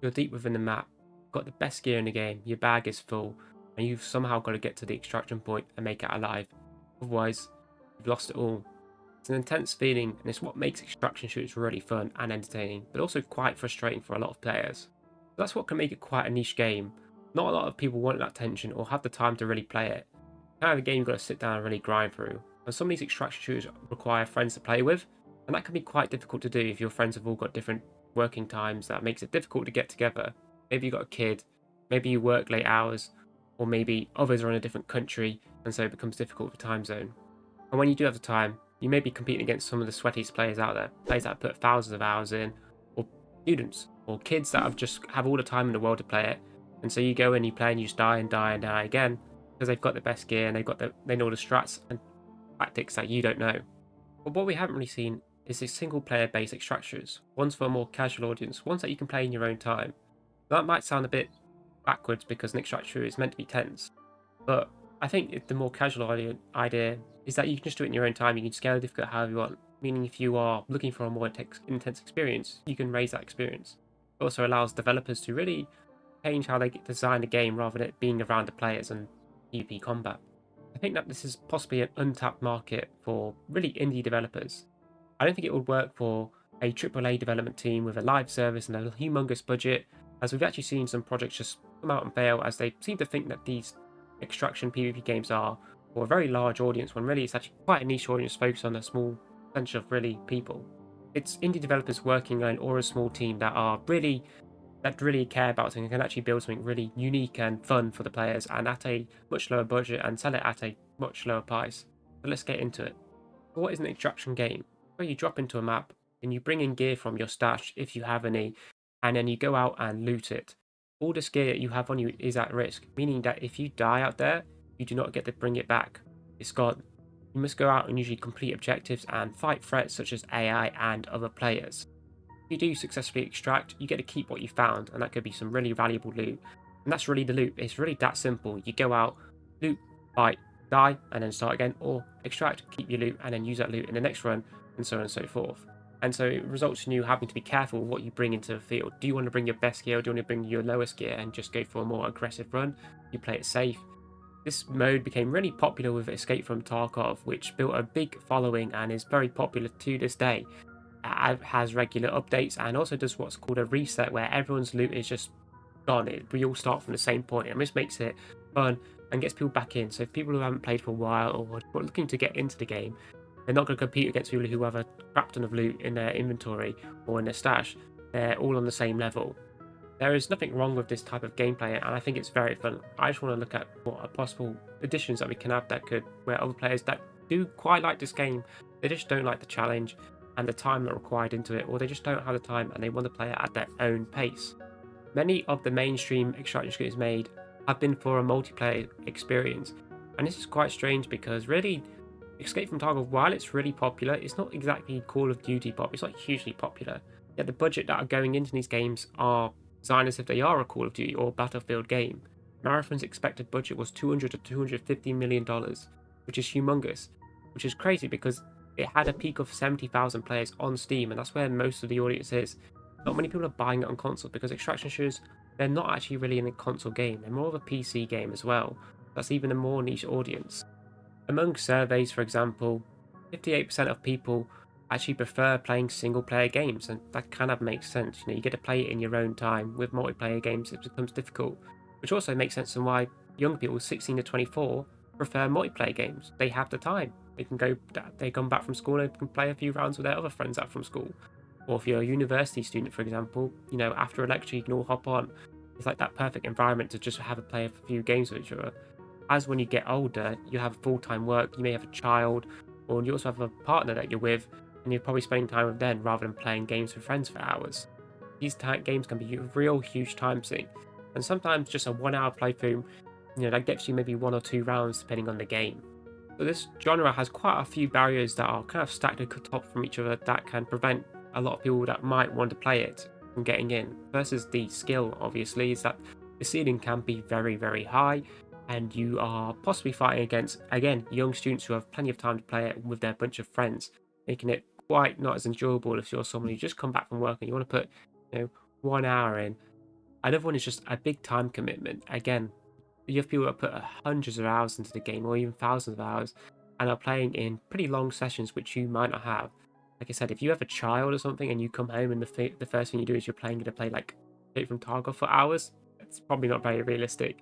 You're deep within the map, got the best gear in the game, your bag is full, and you've somehow got to get to the extraction point and make it alive. Otherwise, you've lost it all. It's an intense feeling, and it's what makes extraction shooters really fun and entertaining, but also quite frustrating for a lot of players. That's what can make it quite a niche game. Not a lot of people want that tension or have the time to really play it. Kind of a game you've got to sit down and really grind through. And some of these extraction shooters require friends to play with, and that can be quite difficult to do if your friends have all got different working times. That makes it difficult to get together. Maybe you've got a kid, maybe you work late hours, or maybe others are in a different country, and so it becomes difficult for time zone. And when you do have the time, you may be competing against some of the sweatiest players out there, players that have put thousands of hours in, or students, or kids that have all the time in the world to play it. And so you go and you play and you just die and die and die again because they've got the best gear and they know the strats and tactics that you don't know. But what we haven't really seen is these single player based extractors, ones for a more casual audience, ones that you can play in your own time. That might sound a bit backwards because an extractor is meant to be tense, but I think the more casual idea is that you can just do it in your own time. You can scale the difficulty however you want, meaning if you are looking for a more intense experience, you can raise that experience. It also allows developers to really change how they design a game rather than it being around the players and PvP combat. I think that this is possibly an untapped market for really indie developers. I don't think it would work for a AAA development team with a live service and a humongous budget, as we've actually seen some projects just come out and fail as they seem to think that these extraction PvP games are for a very large audience when really it's actually quite a niche audience focused on a small bunch of really people. It's indie developers working on or a small team that really care about and can actually build something really unique and fun for the players and at a much lower budget and sell it at a much lower price. But let's get into it. So what is an extraction game? Where you drop into a map and you bring in gear from your stash if you have any, and then you go out and loot it. All this gear that you have on you is at risk, meaning that if you die out there, you do not get to bring it back. It's gone. You must go out and usually complete objectives and fight threats such as AI and other players. If you do successfully extract, you get to keep what you found, and that could be some really valuable loot. And that's really the loot. It's really that simple. You go out, loot, fight, die, and then start again, or extract, keep your loot, and then use that loot in the next run, and so on and so forth. And so it results in you having to be careful with what you bring into the field. Do you want to bring your best gear, or do you want to bring your lowest gear and just go for a more aggressive run? You play it safe. This mode became really popular with Escape from Tarkov, which built a big following and is very popular to this day. It has regular updates and also does what's called a reset, where everyone's loot is just gone. We all start from the same point, and this makes it fun and gets people back in. So if people who haven't played for a while or are looking to get into the game, they're not going to compete against people who have a crap ton of loot in their inventory or in their stash. They're all on the same level. There is nothing wrong with this type of gameplay, and I think it's very fun. I just want to look at what are possible additions that we can have that could, where other players that do quite like this game, they just don't like the challenge and the time that required into it, or they just don't have the time and they want to play it at their own pace. Many of the mainstream extraction shooters made have been for a multiplayer experience, and this is quite strange because really Escape from Tarkov, while it's really popular, it's not exactly Call of Duty pop. It's not hugely popular. Yet the budget that are going into these games are designed as if they are a Call of Duty or Battlefield game. Marathon's expected budget was $200 to $250 million, which is humongous, which is crazy because it had a peak of 70,000 players on Steam, and that's where most of the audience is. Not many people are buying it on console because extraction shooters, they're not actually really in a console game. They're more of a PC game as well. That's even a more niche audience. Among surveys, for example, 58% of people actually prefer playing single player games, and that kind of makes sense. You get to play it in your own time. With multiplayer games, it becomes difficult, which also makes sense on why young people 16 to 24 prefer multiplayer games. They have the time. They come back from school and can play a few rounds with their other friends out from school. Or if you're a university student, for example, after a lecture you can all hop on. It's like that perfect environment to just have a play a few games with each other. As when you get older, you have full-time work, you may have a child, or you also have a partner that you're with, and you're probably spending time with them rather than playing games with friends for hours. These games can be a real huge time sink, and sometimes just a 1 hour playthrough, that gets you maybe 1 or 2 rounds depending on the game. So this genre has quite a few barriers that are kind of stacked on top from each other that can prevent a lot of people that might want to play it from getting in. Versus the skill, obviously, is that the ceiling can be very, very high, and you are possibly fighting against, again, young students who have plenty of time to play it with their bunch of friends, making it quite not as enjoyable if you're someone who just come back from work and you want to put 1 hour in. Another one is just a big time commitment. Again, you have people that put hundreds of hours into the game or even thousands of hours and are playing in pretty long sessions, which you might not have. Like I said, if you have a child or something and you come home and the first thing you do is you're going to play like Escape from Tarkov for hours, it's probably not very realistic.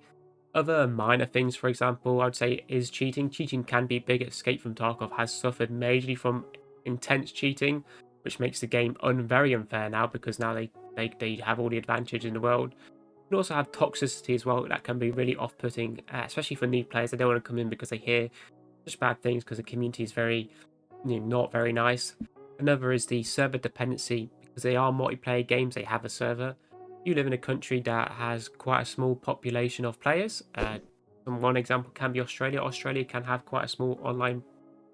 Other minor things, for example, I'd say is cheating. Cheating can be big. Escape from Tarkov has suffered majorly from intense cheating, which makes the game very unfair now because now they have all the advantage in the world. You can also have toxicity as well that can be really off-putting, especially for new players. They don't want to come in because they hear such bad things because the community is very, not very nice. Another is the server dependency because they are multiplayer games. They have a server. You live in a country that has quite a small population of players. One example can be Australia. Australia can have quite a small online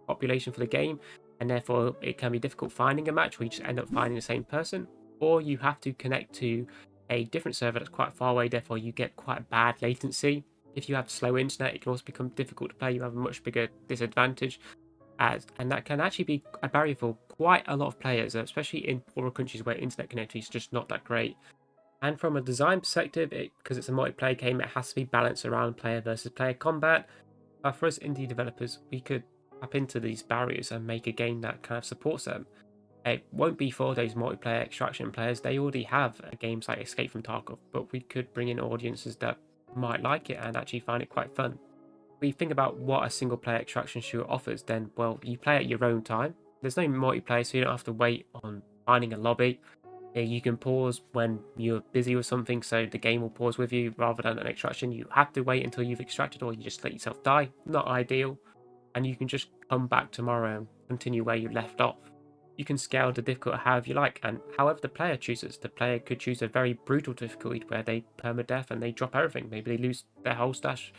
population for the game, and therefore it can be difficult finding a match where you just end up finding the same person, or you have to connect to a different server that's quite far away, therefore you get quite bad latency. If you have slow internet, it can also become difficult to play. You have a much bigger disadvantage, and that can actually be a barrier for quite a lot of players, especially in poorer countries where internet connectivity is just not that great. And from a design perspective, because it's a multiplayer game, it has to be balanced around player versus player combat. For us indie developers, we could tap into these barriers and make a game that kind of supports them. It won't be for those multiplayer extraction players. They already have games like Escape from Tarkov, but we could bring in audiences that might like it and actually find it quite fun. If we think about what a single player extraction shooter offers, then, well, you play at your own time. There's no multiplayer, so you don't have to wait on finding a lobby. You can pause when you're busy with something, so the game will pause with you rather than an extraction. You have to wait until you've extracted, or you just let yourself die. Not ideal. And you can just come back tomorrow and continue where you left off. You can scale the difficulty however you like, and however the player chooses. The player could choose a very brutal difficulty where they permadeath and they drop everything. Maybe they lose their whole stash,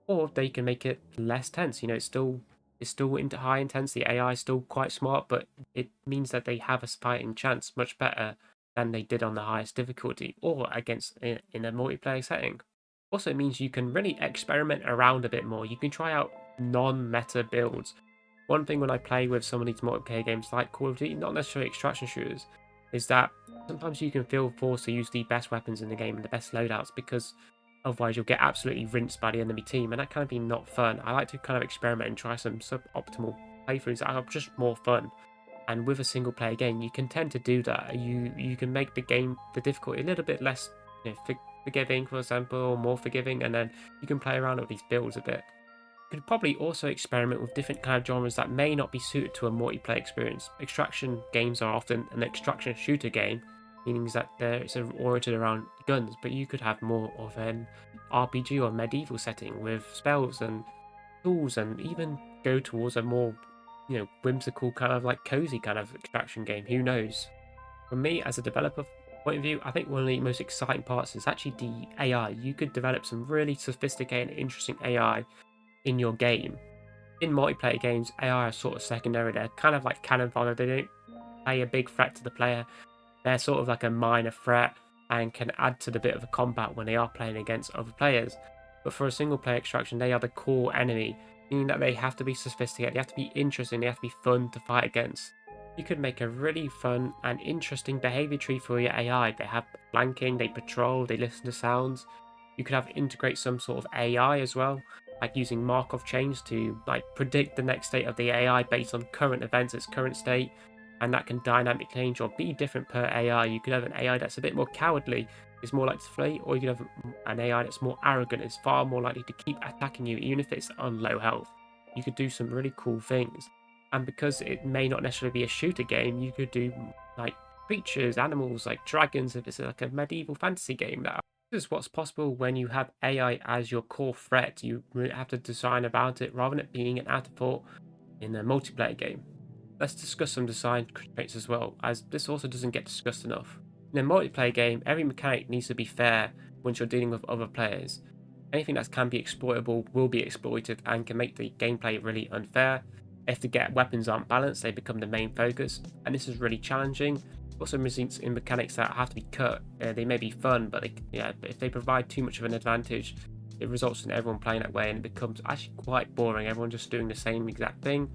or they can make it less tense. It's still into high intensity. AI is still quite smart, but it means that they have a fighting chance much better than they did on the highest difficulty or against in a multiplayer setting. Also, it means you can really experiment around a bit more. You can try out non-meta builds. One thing when I play with some of these multiplayer games like Call of Duty, not necessarily extraction shooters, is that sometimes you can feel forced to use the best weapons in the game and the best loadouts because otherwise you'll get absolutely rinsed by the enemy team, and that kind of be not fun. I like to kind of experiment and try some suboptimal playthroughs that are just more fun. And with a single player game, you can tend to do that. You can make the difficulty a little bit less forgiving, for example, or more forgiving, and then you can play around with these builds a bit. You could probably also experiment with different kind of genres that may not be suited to a multiplayer experience. Extraction games are often an extraction shooter game, meaning that it's oriented around guns, but you could have more of an RPG or medieval setting with spells and tools, and even go towards a more whimsical kind of like cozy kind of extraction game. Who knows? From me as a developer point of view, I think one of the most exciting parts is actually the AI. You could develop some really sophisticated and interesting AI in your game. In multiplayer games, AI are sort of secondary. They're kind of like cannon fodder. They don't play a big threat to the player. They're sort of like a minor threat and can add to the bit of a combat when they are playing against other players. But for a single player extraction, they are the core enemy, meaning that they have to be sophisticated, they have to be interesting, they have to be fun to fight against. You could make a really fun and interesting behavior tree for your AI. They have flanking, they patrol, they listen to sounds. You could have integrate some sort of AI as well, like using Markov chains to like predict the next state of the AI based on current events, its current state, and that can dynamically change or be different per AI. You could have an AI that's a bit more cowardly, is more likely to flee, or you could have an AI that's more arrogant, is far more likely to keep attacking you even if it's on low health. You could do some really cool things. And because it may not necessarily be a shooter game, you could do like creatures, animals, like dragons, if it's like a medieval fantasy game. This is what's possible when you have AI as your core threat. You really have to design about it rather than it being an afterthought in a multiplayer game. Let's discuss some design constraints as well, as this also doesn't get discussed enough. In a multiplayer game, every mechanic needs to be fair once you're dealing with other players. Anything that can be exploitable will be exploited and can make the gameplay really unfair. If the weapons aren't balanced, they become the main focus, and this is really challenging. Also results in mechanics that have to be cut. They may be fun, but if they provide too much of an advantage, it results in everyone playing that way and it becomes actually quite boring. Everyone just doing the same exact thing.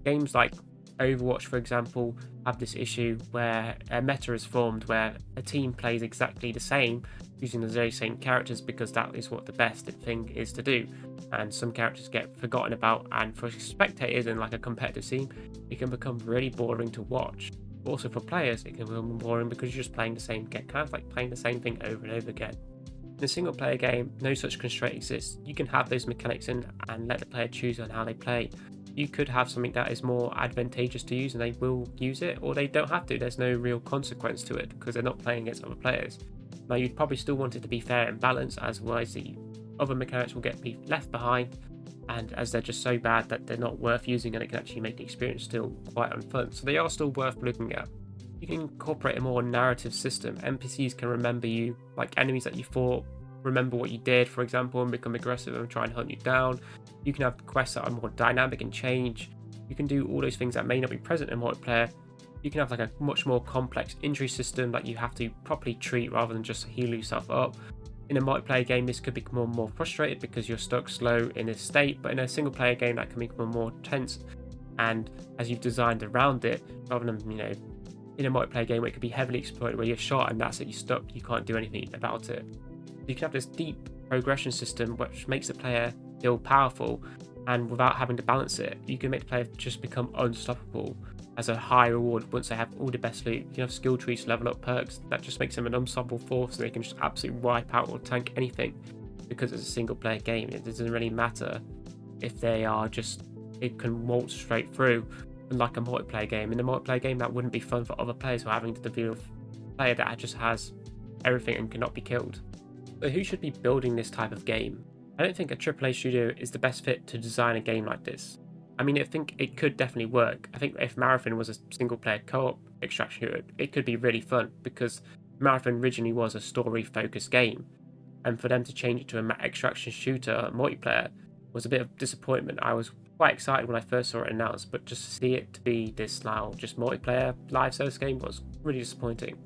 Games like Overwatch, for example, have this issue where a meta is formed where a team plays exactly the same, using the very same characters because that is what the best thing is to do. And some characters get forgotten about, and for spectators in like a competitive scene, it can become really boring to watch. But also for players, it can become boring because you're just playing the same game, kind of like playing the same thing over and over again. In a single player game, no such constraint exists. You can have those mechanics in and let the player choose on how they play. You could have something that is more advantageous to use and they will use it, or they don't have to. There's no real consequence to it because they're not playing against other players. Now, you'd probably still want it to be fair and balanced, as otherwise the other mechanics will get left behind, and as they're just so bad that they're not worth using and it can actually make the experience still quite unfun. So they are still worth looking at. You can incorporate a more narrative system. NPCs can remember you, like enemies that you fought, remember what you did, for example, and become aggressive and try and hunt you down. You can have quests that are more dynamic and change. You can do all those things that may not be present in multiplayer. You can have like a much more complex injury system that you have to properly treat rather than just heal yourself up. In a multiplayer game, this could become more frustrated because you're stuck slow in a state, but in a single player game, that can become more tense. And as you've designed around it, rather than, in a multiplayer game where it could be heavily exploited, where you're shot and that's it, you're stuck, you can't do anything about it. You can have this deep progression system which makes the player feel powerful, and without having to balance it, you can make the player just become unstoppable as a high reward once they have all the best loot. You can have skill trees to level up perks that just makes them an unstoppable force, and they can just absolutely wipe out or tank anything because it's a single player game. It doesn't really matter if they are just, it can waltz straight through. Unlike a multiplayer game, in a multiplayer game that wouldn't be fun for other players who are having to deal with a player that just has everything and cannot be killed. So who should be building this type of game? I don't think a AAA studio is the best fit to design a game like this. I mean, I think it could definitely work. I think if Marathon was a single player co-op extraction shooter, it could be really fun because Marathon originally was a story focused game, and for them to change it to an extraction shooter multiplayer was a bit of disappointment. I was quite excited when I first saw it announced, but just to see it to be this now just multiplayer live service game was really disappointing.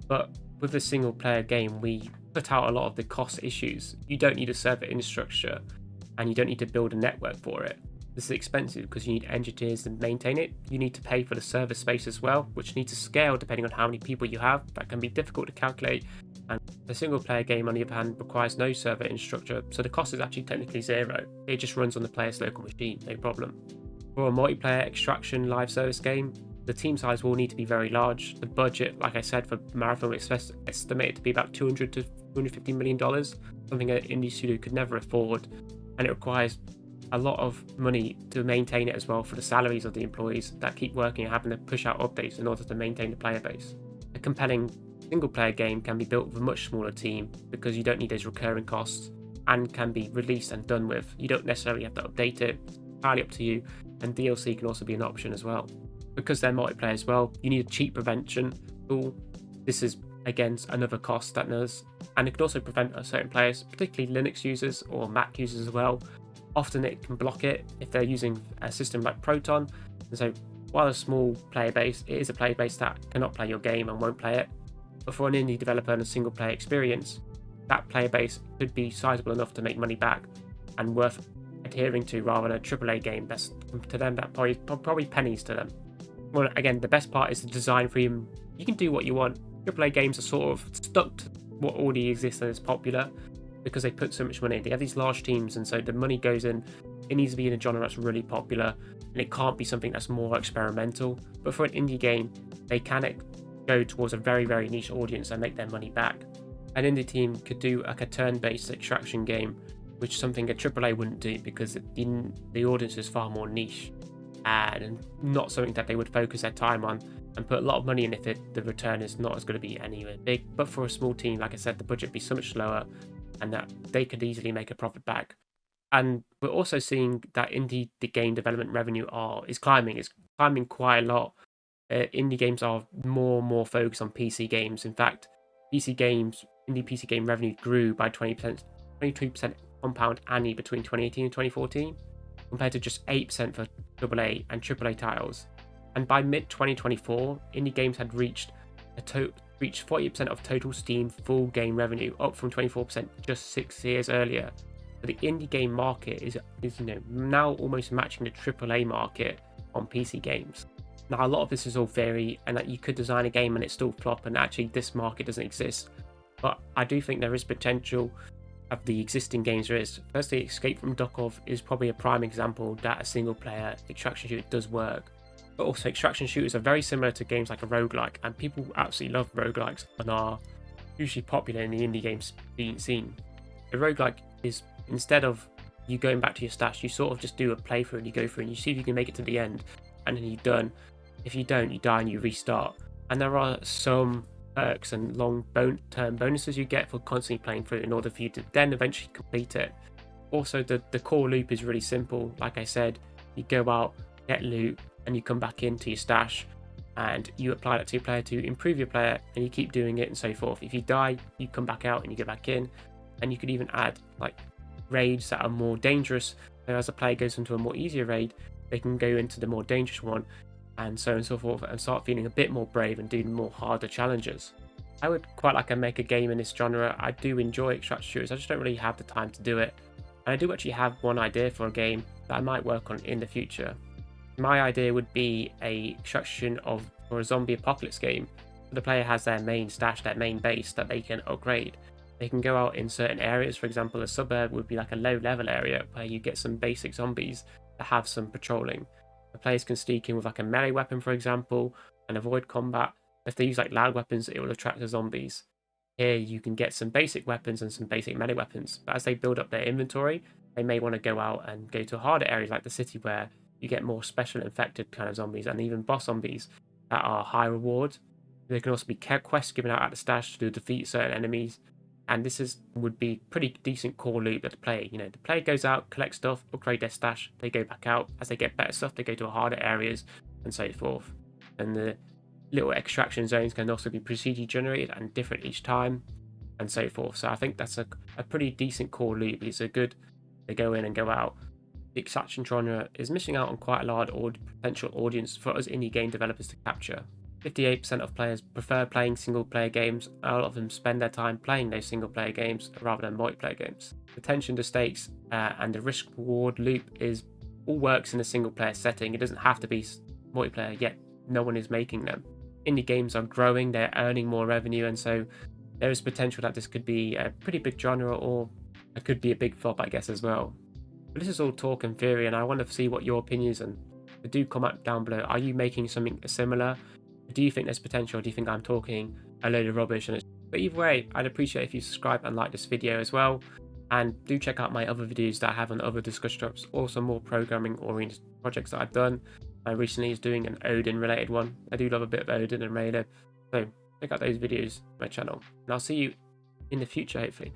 But with a single player game, we cut out a lot of the cost issues. You don't need a server infrastructure and you don't need to build a network for it. This is expensive because you need engineers to maintain it. You need to pay for the server space as well, which needs to scale depending on how many people you have. That can be difficult to calculate. And a single player game, on the other hand, requires no server infrastructure, so the cost is actually technically zero. It just runs on the player's local machine, no problem. For a multiplayer extraction live service game, the team size will need to be very large. The budget, like I said, for Marathon is estimated to be about $200 to $250 million, something an indie studio could never afford, and it requires a lot of money to maintain it as well for the salaries of the employees that keep working and having to push out updates in order to maintain the player base. A compelling single player game can be built with a much smaller team because you don't need those recurring costs and can be released and done with. You don't necessarily have to update it, it's entirely up to you, and DLC can also be an option as well. Because they're multiplayer as well, you need a cheat prevention tool. This is again another cost that does, and it can also prevent certain players, particularly Linux users or Mac users as well. Often it can block it if they're using a system like Proton, and so while a small player base, it is a player base that cannot play your game and won't play it. But for an indie developer and a single player experience, that player base could be sizable enough to make money back and worth adhering to, rather than a AAA game that's to them that probably pennies to them. Well, again, the best part is the design freedom. You can do what you want. AAA games are sort of stuck to what already exists and is popular because they put so much money in. They have these large teams, and so the money goes in. It needs to be in a genre that's really popular, and it can't be something that's more experimental. But for an indie game, they can go towards a very, very niche audience and make their money back. An indie team could do like a turn-based extraction game, which is something a AAA wouldn't do because the audience is far more niche and not something that they would focus their time on and put a lot of money in if the return is not as going to be anywhere big. But for a small team, like I said, the budget would be so much lower and that they could easily make a profit back. And we're also seeing that indie game development revenue is climbing. It's climbing quite a lot. Indie games are more and more focused on PC games. In fact, indie PC game revenue grew by 22% compound annually between 2018 and 2014, compared to just 8% for AA and AAA titles. And by mid-2024, indie games had reached 40% of total Steam full game revenue, up from 24% just 6 years earlier. So the indie game market is now almost matching the AAA market on PC games. Now, a lot of this is all theory, and that you could design a game and it still flop, and actually this market doesn't exist. but I do think there is potential of the existing games there is. Firstly, Escape from Duckov is probably a prime example that a single player extraction shooter does work. But also extraction shooters are very similar to games like a roguelike, and people absolutely love roguelikes and are hugely popular in the indie games scene. A roguelike is, instead of you going back to your stash, you sort of just do a playthrough and you go through and you see if you can make it to the end, and then you're done. If you don't, you die and you restart. And there are some perks and long-term bonuses you get for constantly playing through in order for you to then eventually complete it. Also, the core loop is really simple. Like I said, you go out, get loot, and you come back into your stash, and you apply that to your player to improve your player, and you keep doing it and so forth. If you die, you come back out and you get back in, and you could even add like raids that are more dangerous. So as a player goes into a more easier raid, they can go into the more dangerous one, and so on and so forth, and start feeling a bit more brave and doing more harder challenges. I would quite like to make a game in this genre. I do enjoy extraction shooters, I just don't really have the time to do it. And I do actually have one idea for a game that I might work on in the future. My idea would be a extraction for a zombie apocalypse game. The player has their main stash, their main base that they can upgrade. They can go out in certain areas. For example, a suburb would be like a low level area where you get some basic zombies that have some patrolling. The players can sneak in with like a melee weapon, for example, and avoid combat. If they use like loud weapons, it will attract the zombies. Here you can get some basic weapons and some basic melee weapons, but as they build up their inventory, they may want to go out and go to harder areas like the city where you get more special infected kind of zombies and even boss zombies that are high reward. There can also be quests given out at the stash to defeat certain enemies, and would be pretty decent core loot that the player goes out, collects stuff, upgrade their stash, they go back out. As they get better stuff, they go to harder areas and so forth. And the little extraction zones can also be procedurally generated and different each time and so forth. So I think that's a pretty decent core loop. They go in and go out. The extraction genre is missing out on quite a large potential audience for us indie game developers to capture. 58% of players prefer playing single player games. A lot of them spend their time playing those single player games rather than multiplayer games. The tension, the stakes, and the risk reward loop all works in a single player setting. It doesn't have to be multiplayer, yet no one is making them. Indie games are growing, they're earning more revenue, and so there is potential that this could be a pretty big genre, or it could be a big flop, I guess, as well. But this is all talk and theory, and I want to see what your opinions and do comment down below. Are you making something similar? Do you think there's potential? Do you think I'm talking a load of rubbish? But either way, I'd appreciate if you subscribe and like this video as well. And do check out my other videos that I have on other discussion topics, also more programming oriented projects that I've done. I recently is doing an Odin related one. I do love a bit of Odin and Raider. So check out those videos on my channel. And I'll see you in the future, hopefully.